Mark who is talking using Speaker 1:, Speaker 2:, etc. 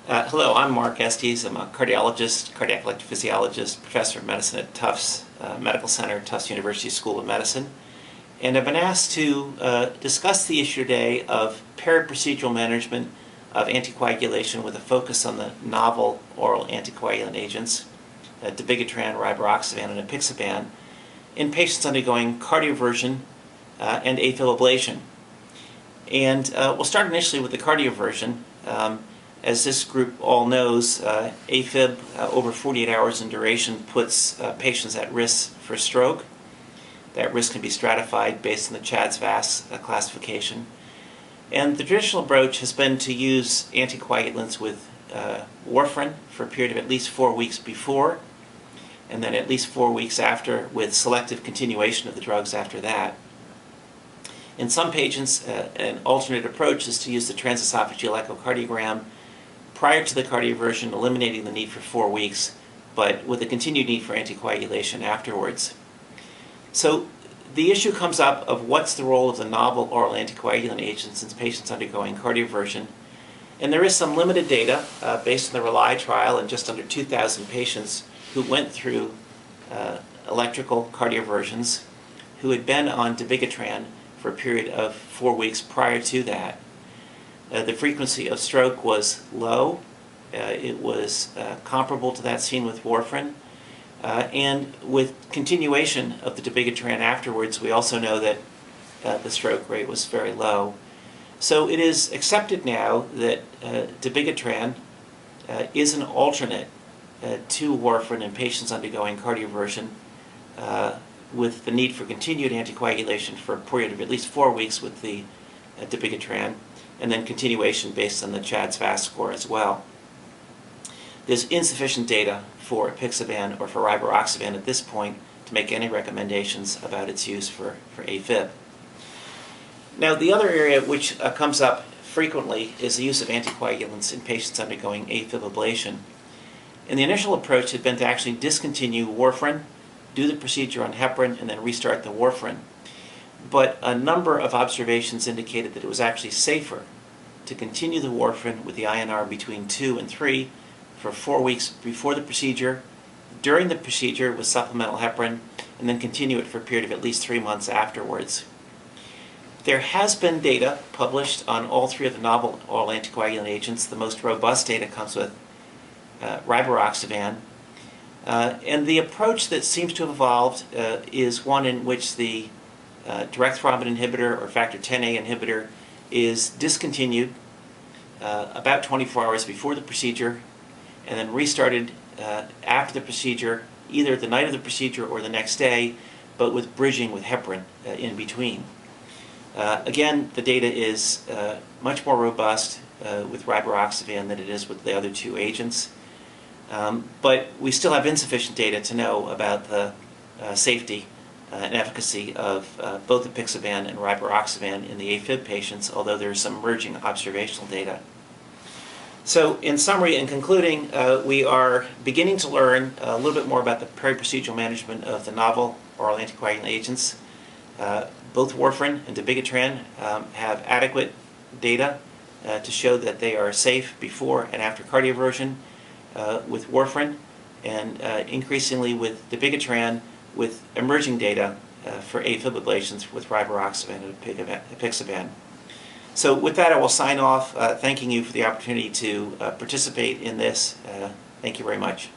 Speaker 1: Hello, I'm Marc Estes. I'm a cardiologist, cardiac electrophysiologist, professor of medicine at Tufts Medical Center, Tufts University School of Medicine. And I've been asked to discuss the issue today of periprocedural management of anticoagulation with a focus on the novel oral anticoagulant agents, dabigatran, rivaroxaban, and apixaban, in patients undergoing cardioversion and AFib ablation. And we'll start initially with the cardioversion. As this group all knows, AFib over 48 hours in duration puts patients at risk for stroke. That risk can be stratified based on the CHADS-VAS classification. And the traditional approach has been to use anticoagulants with warfarin for a period of at least 4 weeks before, and then at least 4 weeks after, with selective continuation of the drugs after that. In some patients, an alternate approach is to use the transesophageal echocardiogram prior to the cardioversion, eliminating the need for 4 weeks, but with a continued need for anticoagulation afterwards. So the issue comes up of what's the role of the novel oral anticoagulant agents in patients undergoing cardioversion. And there is some limited data based on the RELY trial in just under 2,000 patients who went through electrical cardioversions, who had been on dabigatran for a period of 4 weeks prior to that. The frequency of stroke was low. It was comparable to that seen with warfarin. And with continuation of the dabigatran afterwards, we also know that the stroke rate was very low. So it is accepted now that dabigatran is an alternate to warfarin in patients undergoing cardioversion with the need for continued anticoagulation for a period of at least 4 weeks with the dabigatran, and then continuation based on the CHADS-VAS score as well. There's insufficient data for apixaban or for rivaroxaban at this point to make any recommendations about its use for AFib. Now, the other area which comes up frequently is the use of anticoagulants in patients undergoing AFib ablation. And the initial approach had been to actually discontinue warfarin, do the procedure on heparin, and then restart the warfarin. But a number of observations indicated that it was actually safer to continue the warfarin with the INR between 2 and 3 for 4 weeks before the procedure, during the procedure with supplemental heparin, and then continue it for a period of at least 3 months afterwards. There has been data published on all three of the novel oral anticoagulant agents. The most robust data comes with rivaroxaban. And the approach that seems to have evolved is one in which the direct thrombin inhibitor or factor Xa inhibitor is discontinued about 24 hours before the procedure and then restarted after the procedure, either the night of the procedure or the next day, but with bridging with heparin in between. Again, the data is much more robust with rivaroxaban than it is with the other two agents. But we still have insufficient data to know about the safety and efficacy of both apixaban and rivaroxaban in the AFib patients, although there is some emerging observational data. So in summary and concluding, we are beginning to learn a little bit more about the periprocedural management of the novel oral anticoagulant agents. Both warfarin and dabigatran have adequate data to show that they are safe before and after cardioversion with warfarin, and increasingly with dabigatran, with emerging data for AFib ablations with rivaroxaban and apixaban. So with that, I will sign off, thanking you for the opportunity to participate in this. Thank you very much.